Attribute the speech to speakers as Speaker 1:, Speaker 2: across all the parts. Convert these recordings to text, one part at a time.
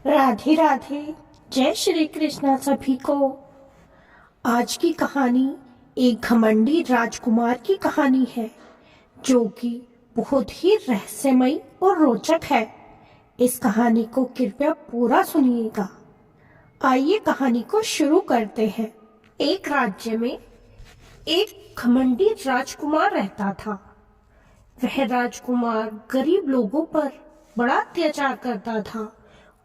Speaker 1: राधे राधे। जय श्री कृष्णा सभी को। आज की कहानी एक घमंडी राजकुमार की कहानी है जो कि बहुत ही रहस्यमयी और रोचक है। इस कहानी को कृपया पूरा सुनिएगा। आइए कहानी को शुरू करते हैं। एक राज्य में एक घमंडी राजकुमार रहता था। वह राजकुमार गरीब लोगों पर बड़ा अत्याचार करता था।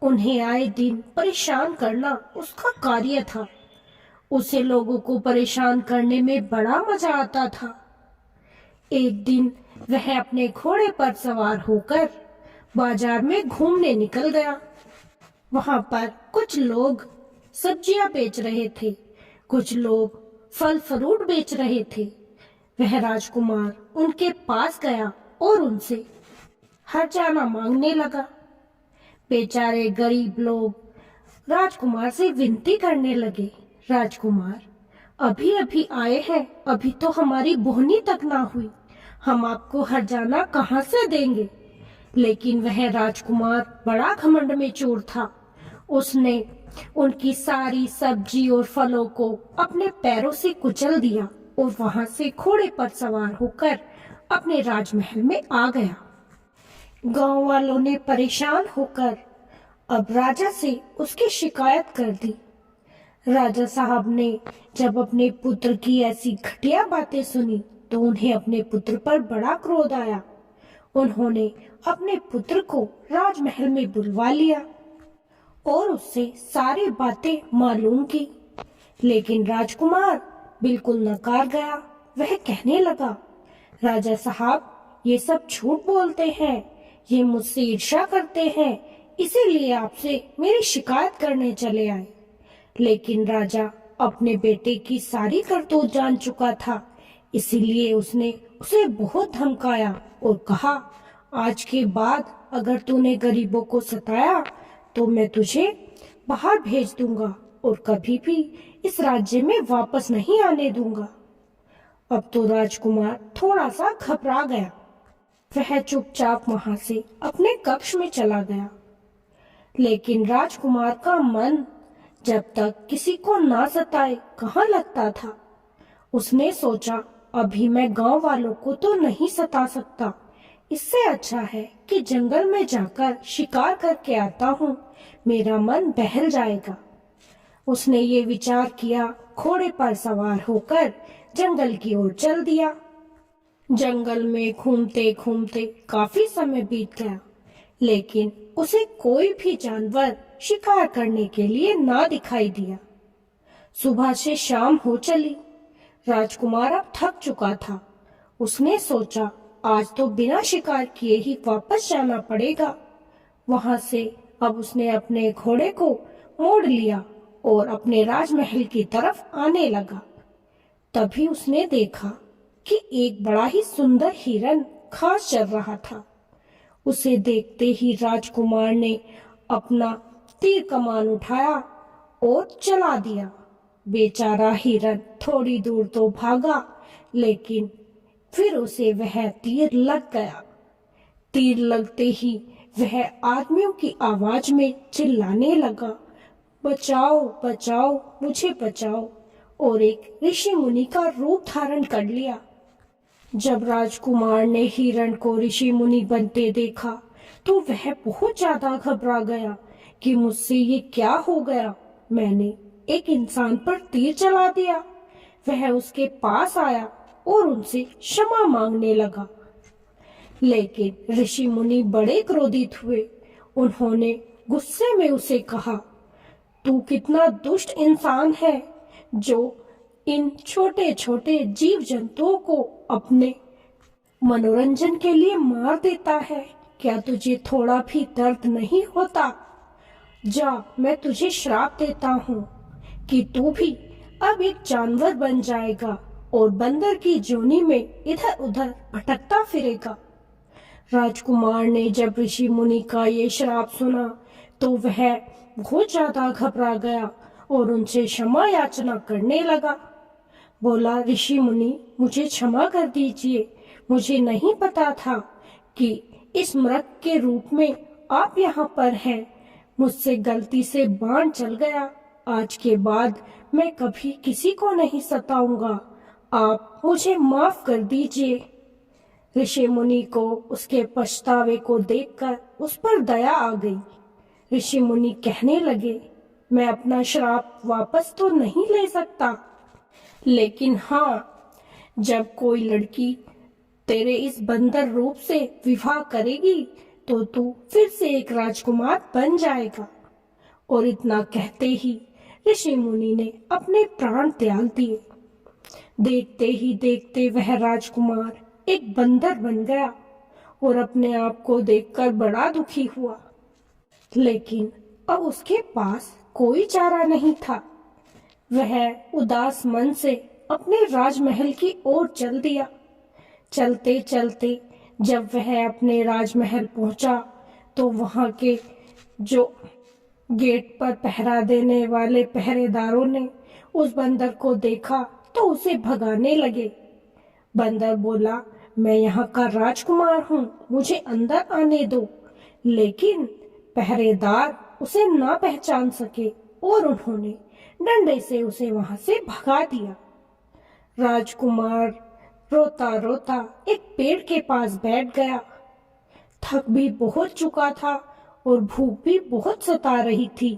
Speaker 1: उन्हें आए दिन परेशान करना उसका कार्य था। उसे लोगों को परेशान करने में बड़ा मजा आता था। एक दिन वह अपने घोड़े पर सवार होकर बाजार में घूमने निकल गया। वहां पर कुछ लोग सब्जियां बेच रहे थे, कुछ लोग फल फ्रूट बेच रहे थे। वह राजकुमार उनके पास गया और उनसे हर्जाना मांगने लगा। बेचारे गरीब लोग राजकुमार से विनती करने लगे, राजकुमार अभी अभी आए हैं, अभी तो हमारी बोहनी तक ना हुई, हम आपको हर्जाना कहाँ से देंगे। लेकिन वह राजकुमार बड़ा घमंड में चूर था। उसने उनकी सारी सब्जी और फलों को अपने पैरों से कुचल दिया और वहां से घोड़े पर सवार होकर अपने राजमहल में आ गया। गांव वालों ने परेशान होकर अब राजा से उसकी शिकायत कर दी। राजा साहब ने जब अपने पुत्र की ऐसी घटिया बातें सुनी तो उन्हें अपने पुत्र पर बड़ा क्रोध आया। उन्होंने अपने पुत्र को राजमहल में बुलवा लिया और उससे सारी बातें मालूम की। लेकिन राजकुमार बिल्कुल नकार गया। वह कहने लगा, राजा साहब ये सब झूठ बोलते हैं, ये मुझसे ईर्ष्या करते हैं, इसीलिए आपसे मेरी शिकायत करने चले आए। लेकिन राजा अपने बेटे की सारी करतूत जान चुका था, इसीलिए उसने उसे बहुत धमकाया और कहा, आज के बाद अगर तूने गरीबों को सताया तो मैं तुझे बाहर भेज दूंगा और कभी भी इस राज्य में वापस नहीं आने दूंगा। अब तो राजकुमार थोड़ा सा घबरा गया। वह चुपचाप वहां से अपने कक्ष में चला गया। लेकिन राजकुमार का मन जब तक किसी को ना सताए कहाँ लगता था। उसने सोचा, अभी मैं गांव वालों को तो नहीं सता सकता, इससे अच्छा है कि जंगल में जाकर शिकार करके आता हूँ, मेरा मन बहल जाएगा। उसने ये विचार किया, घोड़े पर सवार होकर जंगल की ओर चल दिया। जंगल में घूमते घूमते काफी समय बीत गया, लेकिन उसे कोई भी जानवर शिकार करने के लिए ना दिखाई दिया। सुबह से शाम हो चली। राजकुमार अब थक चुका था। उसने सोचा, आज तो बिना शिकार किए ही वापस जाना पड़ेगा। वहां से अब उसने अपने घोड़े को मोड़ लिया और अपने राजमहल की तरफ आने लगा। तभी उसने देखा कि एक बड़ा ही सुंदर हिरन घास चर रहा था। उसे देखते ही राजकुमार ने अपना तीर कमान उठाया और चला दिया। बेचारा हिरन थोड़ी दूर तो भागा, लेकिन फिर उसे वह तीर लग गया। तीर लगते ही वह आदमियों की आवाज में चिल्लाने लगा, बचाओ बचाओ मुझे बचाओ, और एक ऋषि मुनि का रूप धारण कर लिया। जब राजकुमार ने हिरण को ऋषि मुनि बनते देखा तो वह बहुत ज्यादा घबरा गया कि मुझसे ये क्या हो गया, मैंने एक इंसान पर तीर चला दिया। वह उसके पास आया और उनसे क्षमा मांगने लगा। लेकिन ऋषि मुनि बड़े क्रोधित हुए। उन्होंने गुस्से में उसे कहा, तू कितना दुष्ट इंसान है जो इन छोटे छोटे जीव जंतुओं को अपने मनोरंजन के लिए मार देता है। क्या तुझे थोड़ा भी दर्द नहीं होता? जा, मैं तुझे श्राप देता हूँ कि तू भी अब एक जानवर बन जाएगा और बंदर की जोनी में इधर उधर भटकता फिरेगा। राजकुमार ने जब ऋषि मुनि का ये श्राप सुना तो वह बहुत ज्यादा घबरा गया और उनसे क्षमा याचना करने लगा। बोला, ऋषि मुनि मुझे क्षमा कर दीजिए, मुझे नहीं पता था कि इस मृग के रूप में आप यहाँ पर हैं। मुझसे गलती से बाण चल गया। आज के बाद मैं कभी किसी को नहीं सताऊंगा। आप मुझे माफ कर दीजिए। ऋषि मुनि को उसके पछतावे को देखकर उस पर दया आ गई। ऋषि मुनि कहने लगे, मैं अपना श्राप वापस तो नहीं ले सकता, लेकिन हाँ, जब कोई लड़की तेरे इस बंदर रूप से विवाह करेगी तो तू फिर से एक राजकुमार बन जाएगा। और इतना कहते ही ऋषि मुनि ने अपने प्राण त्याग दिए। देखते ही देखते वह राजकुमार एक बंदर बन गया और अपने आप को देखकर बड़ा दुखी हुआ। लेकिन अब उसके पास कोई चारा नहीं था। वह उदास मन से अपने राजमहल की ओर चल दिया। चलते चलते जब वह अपने राजमहल पहुंचा तो वहां के जो गेट पर पहरा देने वाले पहरेदारों ने उस बंदर को देखा तो उसे भगाने लगे। बंदर बोला, मैं यहाँ का राजकुमार हूँ, मुझे अंदर आने दो। लेकिन पहरेदार उसे ना पहचान सके और उन्होंने डंडे से उसे वहां से भगा दिया। राजकुमार रोता रोता एक पेड़ के पास बैठ गया। थक भी बहुत चुका था और भूख भी बहुत सता रही थी।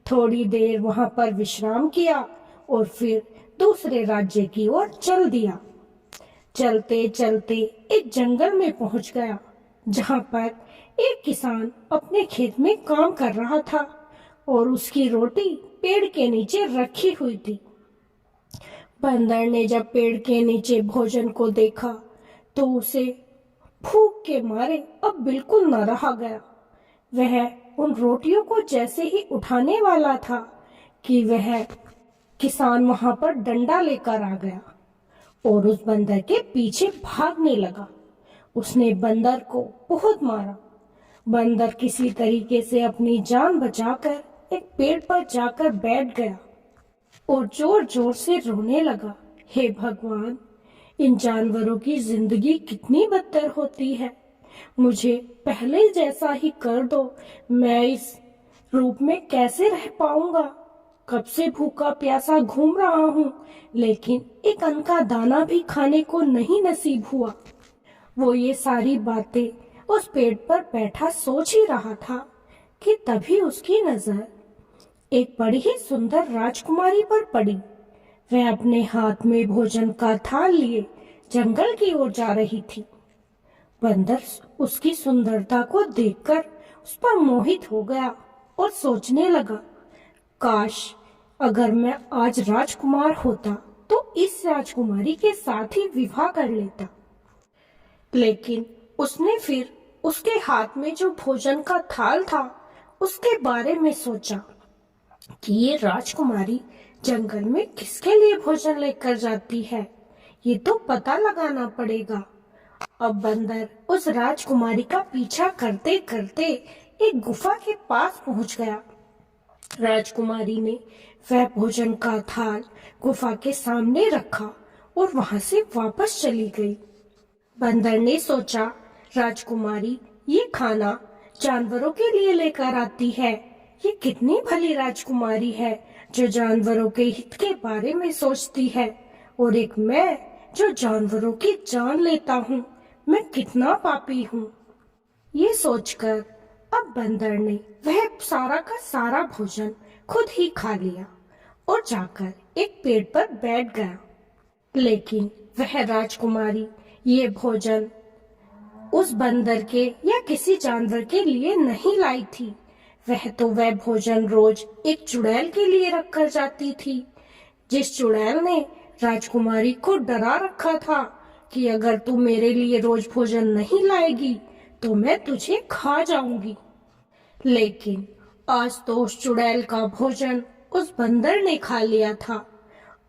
Speaker 1: थोड़ी देर वहां पर विश्राम किया और फिर दूसरे राज्य की ओर चल दिया। चलते चलते एक जंगल में पहुंच गया, जहां पर एक किसान अपने खेत में काम कर रहा था और उसकी रोटी पेड़ के नीचे रखी हुई थी। बंदर ने जब पेड़ के नीचे भोजन को देखा तो उसे भूख के मारे अब बिल्कुल न रहा गया। वह उन रोटियों को जैसे ही उठाने वाला था कि वह किसान वहां पर डंडा लेकर आ गया और उस बंदर के पीछे भागने लगा। उसने बंदर को बहुत मारा। बंदर किसी तरीके से अपनी जान बचाकर एक पेड़ पर जाकर बैठ गया और जोर जोर से रोने लगा। हे भगवान, इन जानवरों की जिंदगी कितनी बदतर होती है। मुझे पहले जैसा ही कर दो। मैं इस रूप में कैसे रह पाऊंगा? कब से भूखा प्यासा घूम रहा हूँ, लेकिन एक अन्न का दाना भी खाने को नहीं नसीब हुआ। वो ये सारी बातें उस पेड़ पर बैठा सोच ही रहा था कि तभी उसकी नजर एक बड़ी ही सुंदर राजकुमारी पर पड़ी। वह अपने हाथ में भोजन का थाल लिए जंगल की ओर जा रही थी। बंदर उसकी सुंदरता को देखकर उस पर मोहित हो गया और सोचने लगा, काश अगर मैं आज राजकुमार होता तो इस राजकुमारी के साथ ही विवाह कर लेता। लेकिन उसने फिर उसके हाथ में जो भोजन का थाल था उसके बारे में सोचा कि ये राजकुमारी जंगल में किसके लिए भोजन लेकर जाती है, ये तो पता लगाना पड़ेगा। अब बंदर उस राजकुमारी का पीछा करते करते एक गुफा के पास पहुंच गया। राजकुमारी ने वह भोजन का थाल गुफा के सामने रखा और वहां से वापस चली गई। बंदर ने सोचा, राजकुमारी ये खाना जानवरों के लिए लेकर आती है। ये कितनी भली राजकुमारी है जो जानवरों के हित के बारे में सोचती है, और एक मैं जो जानवरों की जान लेता हूँ, मैं कितना पापी हूँ। ये सोचकर अब बंदर ने वह सारा का सारा भोजन खुद ही खा लिया और जाकर एक पेड़ पर बैठ गया। लेकिन वह राजकुमारी ये भोजन उस बंदर के या किसी जानवर के लिए नहीं लाई थी। वह भोजन रोज एक चुड़ैल के लिए रखकर जाती थी, जिस चुड़ैल ने राजकुमारी को डरा रखा था कि अगर तू मेरे लिए रोज भोजन नहीं लाएगी तो मैं तुझे खा जाऊंगी। लेकिन आज तो उस चुड़ैल का भोजन उस बंदर ने खा लिया था।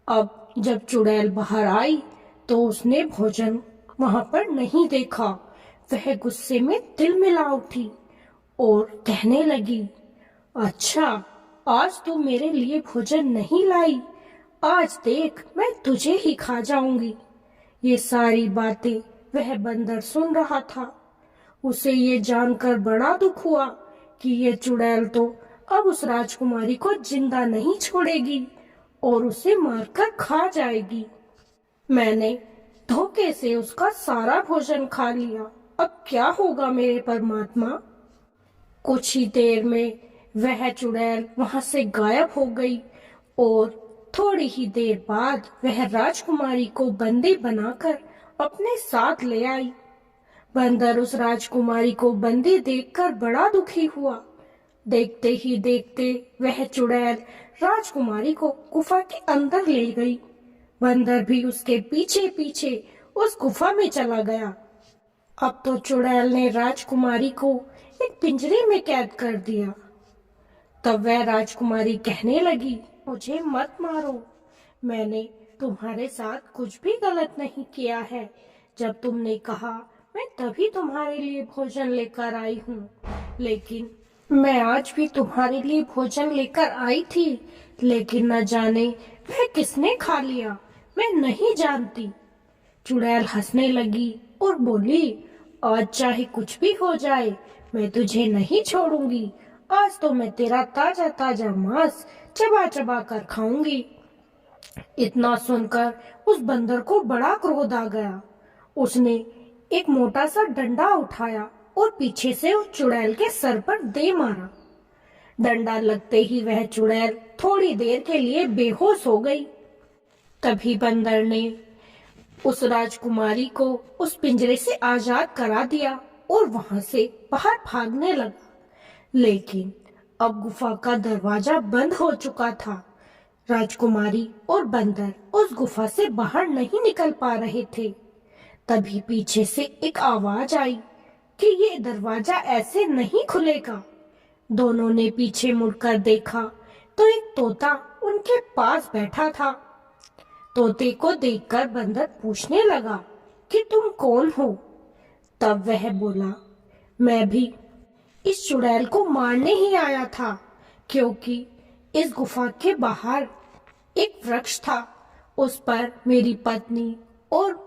Speaker 1: अब जब चुड़ैल बाहर आई तो उसने भोजन वहां पर नहीं देखा। वह गुस्से में तिलमिला उठी और कहने लगी, अच्छा आज तू मेरे लिए भोजन नहीं लाई, आज देख मैं तुझे ही खा जाऊंगी। ये सारी बातें वह बंदर सुन रहा था। उसे ये जानकर बड़ा दुख हुआ कि ये चुड़ैल तो अब उस राजकुमारी को जिंदा नहीं छोड़ेगी और उसे मारकर खा जाएगी। मैंने धोखे से उसका सारा भोजन खा लिया, अब क्या होगा मेरे परमात्मा। कुछ ही देर में वह चुड़ैल वहां से गायब हो गई और थोड़ी ही देर बाद वह राजकुमारी को बंदी बनाकर अपने साथ ले आई। बंदर उस राजकुमारी को बंदी देखकर बड़ा दुखी हुआ। देखते ही देखते वह चुड़ैल राजकुमारी को गुफा के अंदर ले गई। बंदर भी उसके पीछे पीछे उस गुफा में चला गया। अब तो चुड़ैल ने राजकुमारी को एक पिंजरे में कैद कर दिया। तब वह राजकुमारी कहने लगी, मुझे मत मारो, मैंने तुम्हारे साथ कुछ भी गलत नहीं किया है। जब तुमने कहा मैं तभी तुम्हारे लिए भोजन लेकर आई हूँ, लेकिन मैं आज भी तुम्हारे लिए भोजन लेकर आई थी, लेकिन न जाने वह किसने खा लिया, मैं नहीं जानती। चुड़ैल हंसने लगी और बोली, आज चाहे कुछ भी हो जाए मैं तुझे नहीं छोड़ूंगी। आज तो मैं तेरा ताजा ताजा मांस चबा चबा कर खाऊंगी। इतना सुनकर उस बंदर को बड़ा क्रोध आ गया। उसने एक मोटा सा डंडा उठाया और पीछे से उस चुड़ैल के सर पर दे मारा। डंडा लगते ही वह चुड़ैल थोड़ी देर के लिए बेहोश हो गई। तभी बंदर ने उस राजकुमारी को उस पिंजरे से आजाद करा दिया और वहां से बाहर भागने लगा। लेकिन अब गुफा का दरवाजा बंद हो चुका था। राजकुमारी और बंदर उस गुफा से बाहर नहीं निकल पा रहे थे। तभी पीछे से एक आवाज आई कि ये दरवाजा ऐसे नहीं खुलेगा। दोनों ने पीछे मुड़कर देखा तो एक तोता उनके पास बैठा था। तोते को देखकर बंदर पूछने लगा कि तुम कौन हो? तब वह बोला, मैं भी इस चुड़ैल को मारने ही आया था, क्योंकि इस गुफा के बाहर एक वृक्ष था। उस पर मेरी पत्नी और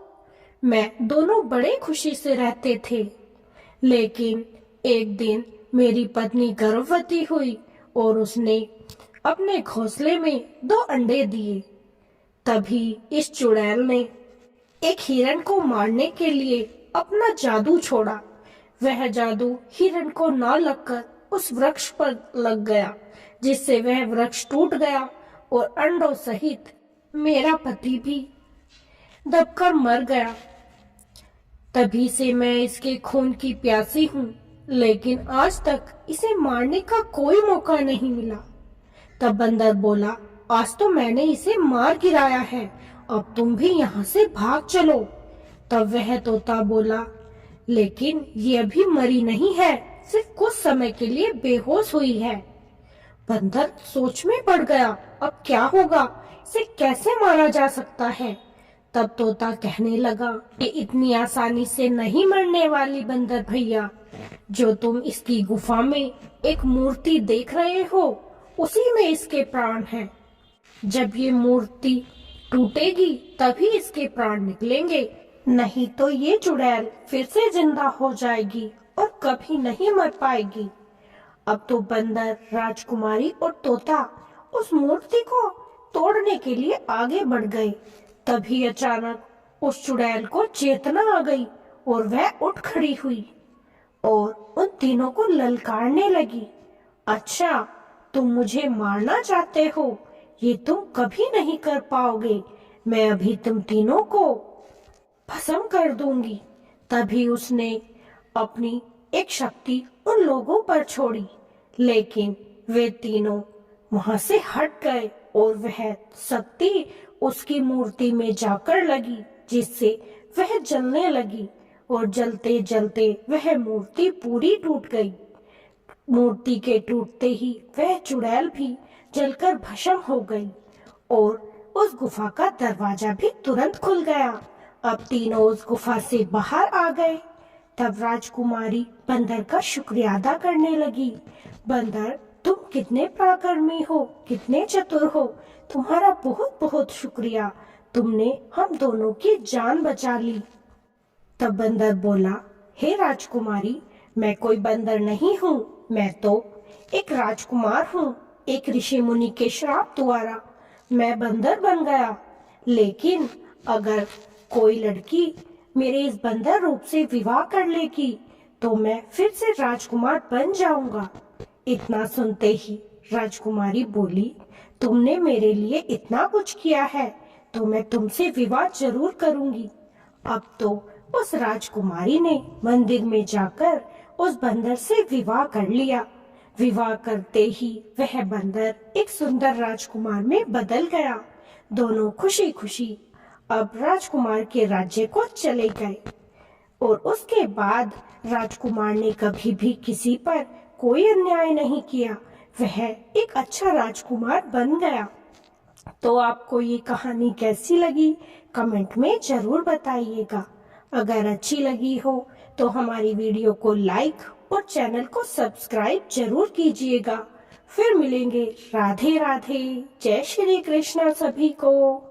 Speaker 1: मैं दोनों बड़े खुशी से रहते थे। लेकिन एक दिन मेरी पत्नी गर्भवती हुई और उसने अपने घोंसले में 2 अंडे दिए। तभी इस चुड़ैल ने एक हिरण को मारने के लिए अपना जादू छोड़ा। वह जादू हिरण को न लगकर उस वृक्ष पर लग गया, जिससे वह वृक्ष टूट गया और अंडों सहित मेरा पति भी दबकर मर गया। तभी से मैं इसके खून की प्यासी हूँ, लेकिन आज तक इसे मारने का कोई मौका नहीं मिला। तब बंदर बोला, आज तो मैंने इसे मार गिराया है, अब तुम भी यहाँ से भाग चलो। तब वह तोता बोला, लेकिन ये अभी मरी नहीं है, सिर्फ कुछ समय के लिए बेहोश हुई है। बंदर सोच में पड़ गया, अब क्या होगा, इसे कैसे मारा जा सकता है। तब तोता कहने लगा, ये इतनी आसानी से नहीं मरने वाली बंदर भैया। जो तुम इसकी गुफा में एक मूर्ति देख रहे हो, उसी में इसके प्राण हैं। जब ये मूर्ति टूटेगी तभी इसके प्राण निकलेंगे, नहीं तो ये चुड़ैल फिर से जिंदा हो जाएगी और कभी नहीं मर पाएगी। अब तो बंदर, राजकुमारी और तोता उस मूर्ति को तोड़ने के लिए आगे बढ़ गए। तभी अचानक उस चुड़ैल को चेतना आ गई और वह उठ खड़ी हुई और उन तीनों को ललकारने लगी, अच्छा तुम मुझे मारना चाहते हो, ये तुम कभी नहीं कर पाओगे, मैं अभी तुम तीनों को भस्म कर दूंगी। तभी उसने अपनी एक शक्ति उन लोगों पर छोड़ी, लेकिन वे तीनों वहां से हट गए और वह शक्ति उसकी मूर्ति में जाकर लगी, जिससे वह जलने लगी और जलते जलते वह मूर्ति पूरी टूट गई। मूर्ति के टूटते ही वह चुड़ैल भी जलकर भस्म हो गई और उस गुफा का दरवाजा भी तुरंत खुल गया। अब तीनों उस गुफा से बाहर आ गए। तब राजकुमारी बंदर का शुक्रिया अदा करने लगी, बंदर तुम कितने पराक्रमी हो, कितने चतुर हो, तुम्हारा बहुत बहुत शुक्रिया, तुमने हम दोनों की जान बचा ली। तब बंदर बोला, हे राजकुमारी, मैं कोई बंदर नहीं हूँ, मैं तो एक राजकुमार हूँ। एक ऋषि मुनि के श्राप द्वारा मैं बंदर बन गया, लेकिन अगर कोई लड़की मेरे इस बंदर रूप से विवाह कर लेगी तो मैं फिर से राजकुमार बन जाऊंगा। इतना सुनते ही राजकुमारी बोली, तुमने मेरे लिए इतना कुछ किया है तो मैं तुमसे विवाह जरूर करूंगी। अब तो उस राजकुमारी ने मंदिर में जाकर उस बंदर से विवाह कर लिया। विवाह करते ही वह बंदर एक सुंदर राजकुमार में बदल गया। दोनों खुशी खुशी अब राजकुमार के राज्य को चले गए और उसके बाद राजकुमार ने कभी भी किसी पर कोई अन्याय नहीं किया। वह एक अच्छा राजकुमार बन गया। तो आपको ये कहानी कैसी लगी कमेंट में जरूर बताइएगा। अगर अच्छी लगी हो तो हमारी वीडियो को लाइक और चैनल को सब्सक्राइब जरूर कीजिएगा। फिर मिलेंगे। राधे राधे। जय श्री कृष्ण सभी को।